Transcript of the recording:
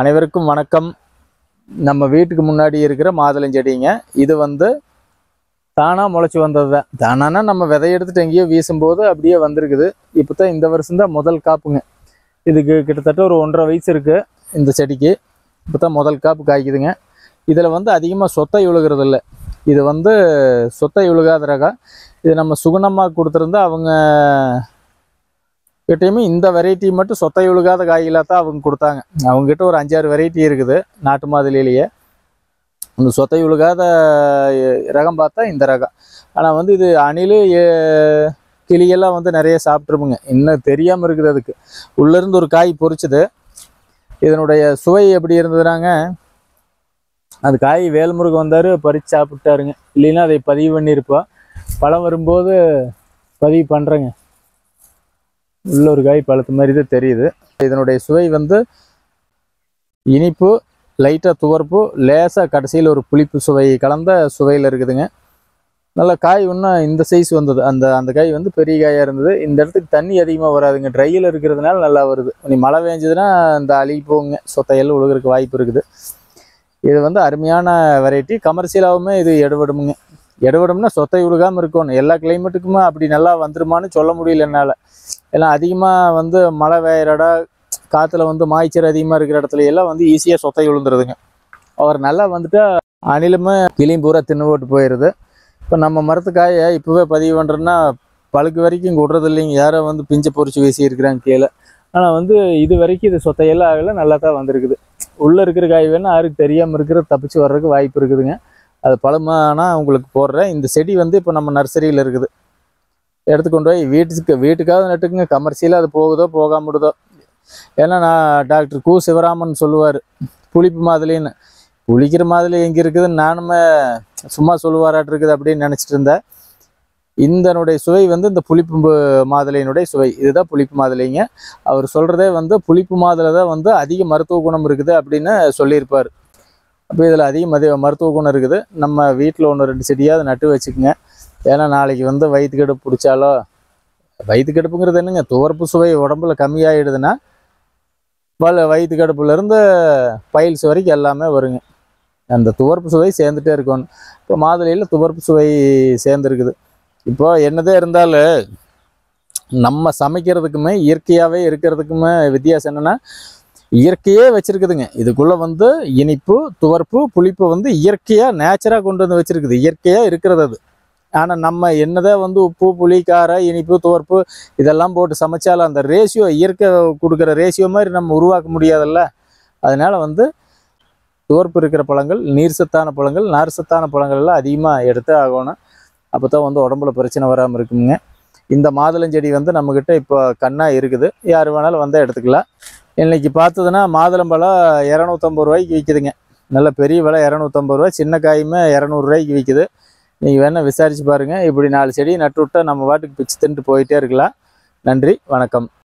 அனைவருக்கும் வணக்கம். நம்ம வீட்டுக்கு முன்னாடி இருக்கிற மாதுளஞ்செடிங்க. இது வந்து தானாக முளைச்சி வந்தது தான். தானானா நம்ம விதை எடுத்துட்டு எங்கேயோ வீசும்போது அப்படியே வந்திருக்குது. இப்போ தான் இந்த வருஷம் தான் முதல் காப்புங்க. இதுக்கு கிட்டத்தட்ட ஒரு 1.5 வயசு இருக்குது இந்த செடிக்கு. இப்போ தான் முதல் காப்பு காய்க்குதுங்க. இதில் வந்து அதிகமாக சொத்தை விழுகிறது இல்லை. இது வந்து சொத்தை விழுகாத ரகம். இது நம்ம சுகுணமாக கொடுத்துருந்தா அவங்க கிட்டேயுமே இந்த வெரைட்டி மட்டும் சொத்தை விழுகாத காய்களாக தான் அவங்க கொடுத்தாங்க. அவங்ககிட்ட ஒரு 5-6 வெரைட்டி இருக்குது நாட்டு மாதுளையிலேயே. இந்த சொத்தை விழுகாத ரகம் பார்த்தா இந்த ரகம். ஆனால் வந்து இது அணில் கிளியெல்லாம் வந்து நிறைய சாப்பிட்ருப்புங்க. இன்னும் தெரியாமல் இருக்குது. அதுக்கு உள்ளேருந்து ஒரு காய் பொறிச்சுது. இதனுடைய சுவை எப்படி இருந்ததுனாங்க, அந்த காய் வேல்முருகன் வந்தார், பறித்து சாப்பிட்டாருங்க. இல்லைன்னா அதை பதிவு பண்ணியிருப்போம். பழம் வரும்போது பதிவு பண்ணுறேங்க. உள்ள ஒரு காய் பழுத்த மாதிரி தான் தெரியுது. இதனுடைய சுவை வந்து இனிப்பு, லைட்டாக துவர்ப்பு, லேசாக கடைசியில் ஒரு புளிப்பு சுவை கலந்த சுவையில் இருக்குதுங்க. நல்லா காய் இன்னும் இந்த சைஸ் வந்தது. அந்த காய் வந்து பெரிய காயாக இருந்தது. இந்த இடத்துக்கு தண்ணி அதிகமாக வராதுங்க. ட்ரையில் இருக்கிறதுனால நல்லா வருது. நீ மழை பெஞ்சதுன்னா இந்த அழுகி போகுங்க, சொத்தையெல்லாம் உழுகிறதுக்கு வாய்ப்பு இருக்குது. இது வந்து அருமையான வெரைட்டி. கமர்ஷியலாகவுமே இது எடுபடுமுங்க. எடுபடும்னா சொத்தை விழுகாமல் இருக்கணும். எல்லா கிளைமேட்டுக்குமே அப்படி நல்லா வந்துருமான்னு சொல்ல முடியல என்னால். எல்லாம் அதிகமாக வந்து மழை பெய்கிற இடம், காற்றுல வந்து மாய்ச்சல் அதிகமாக இருக்கிற இடத்துல எல்லாம் வந்து ஈஸியாக சொத்தை விழுந்துருதுங்க. அவர் நல்லா வந்துட்டா அணிலுமே கிளியும் பூரா தின்னு போட்டு போயிடுது. இப்போ நம்ம மரத்துக்காயை இப்போவே பதிவு பண்ணுறோன்னா பழுக்கு வரைக்கும் விடுறது இல்லைங்க. யாரோ வந்து பிஞ்சை பொறிச்சு வீசியிருக்கிறாங்க கீழே. ஆனால் வந்து இது வரைக்கும் இது சொத்தையெல்லாம் ஆகலை, நல்லா தான் வந்திருக்குது. உள்ளே இருக்கிற காய் வேணால் யாருக்கு தெரியாமல் இருக்கிறது தப்பிச்சு வர்றதுக்கு வாய்ப்பு இருக்குதுங்க. அது பழமானா உங்களுக்கு போடுறேன். இந்த செடி வந்து இப்போ நம்ம நர்சரியில் இருக்குது. எடுத்துக்கொண்டு போய் வீட்டுக்காவது நட்டுக்குங்க. கமர்ஷியலாக அது போகுதோ போகாமடுதோ. ஏன்னா நான் டாக்டர் கு சிவராமன் சொல்லுவார், புளிப்பு மாதுளைன்னு. புளிக்கிற மாதுளை எங்கே இருக்குதுன்னு நானுமே சும்மா சொல்லுவாராட்டு இருக்குது அப்படின்னு நினச்சிட்டு இருந்தேன். இதனுடைய சுவை வந்து இந்த புளிப்பு மாதுளையினுடைய சுவை. இதுதான் புளிப்பு மாதுளைங்க. அவர் சொல்கிறதே வந்து புளிப்பு மாதுளை தான் வந்து அதிக மருத்துவ குணம் இருக்குது அப்படின்னு சொல்லியிருப்பார். அப்போ இதில் அதிக மருத்துவ குணம் இருக்குது. நம்ம வீட்டில் 1-2 செடியாவது நட்டு வச்சுக்கோங்க. ஏன்னா நாளைக்கு வந்து வயிற்று கடுப்பு பிடிச்சாலோ, வயிற்று கடுப்புங்கிறது என்னங்க, துவர்ப்பு சுவை உடம்புல கம்மியாகிடுதுன்னா வயிற்று கடுப்புலேருந்து பைல்ஸ் வரைக்கும் எல்லாமே வருங்க. அந்த துவர்ப்பு சுவை சேர்ந்துட்டே இருக்கணும். இப்போ மாதுளையில் துவர்ப்பு சுவை சேர்ந்துருக்குது. இப்போ என்னதே இருந்தாலும் நம்ம சமைக்கிறதுக்குமே இயற்கையாகவே இருக்கிறதுக்குமே வித்தியாசம் என்னென்னா, இயற்கையே வச்சுருக்குதுங்க. இதுக்குள்ளே வந்து இனிப்பு, துவர்ப்பு, புளிப்பு வந்து இயற்கையாக நேச்சராக கொண்டு வந்து வச்சுருக்குது. இயற்கையாக இருக்கிறது அது. ஆனால் நம்ம என்னதான் வந்து உப்பு, புளி, காரம், இனிப்பு, துவர்ப்பு இதெல்லாம் போட்டு சமைச்சாலும் அந்த ரேஷியோ, இயற்கை கொடுக்குற ரேஷியோ மாதிரி நம்ம உருவாக்க முடியாதல்ல. அதனால் வந்து துவர்ப்பு இருக்கிற பழங்கள், நீர் சத்தான பழங்கள், நார் சத்தான பழங்கள் எல்லாம் அதிகமாக எடுத்து ஆகணும். அப்போ தான் வந்து உடம்புல பிரச்சனை வராமல் இருக்குங்க. இந்த மாதுளஞ்செடி வந்து நம்மக்கிட்ட இப்போ கண்ணாக இருக்குது. யார் வேணாலும் வந்தால் எடுத்துக்கலாம். இன்றைக்கி பார்த்ததுன்னா மாதுளம்பழம் 250 ரூபாய்க்கு விற்கிதுங்க. நல்ல பெரிய விலை 250 ரூபா. சின்ன காயுமே 200 ரூபாய்க்கு விற்கிது. நீங்கள் வேணால் விசாரித்து பாருங்கள். இப்படி 4 செடியை நட்டு விட்டால் நம்ம பாட்டுக்கு பிச்சு தின்ட்டு போயிட்டே இருக்கலாம். நன்றி, வணக்கம்.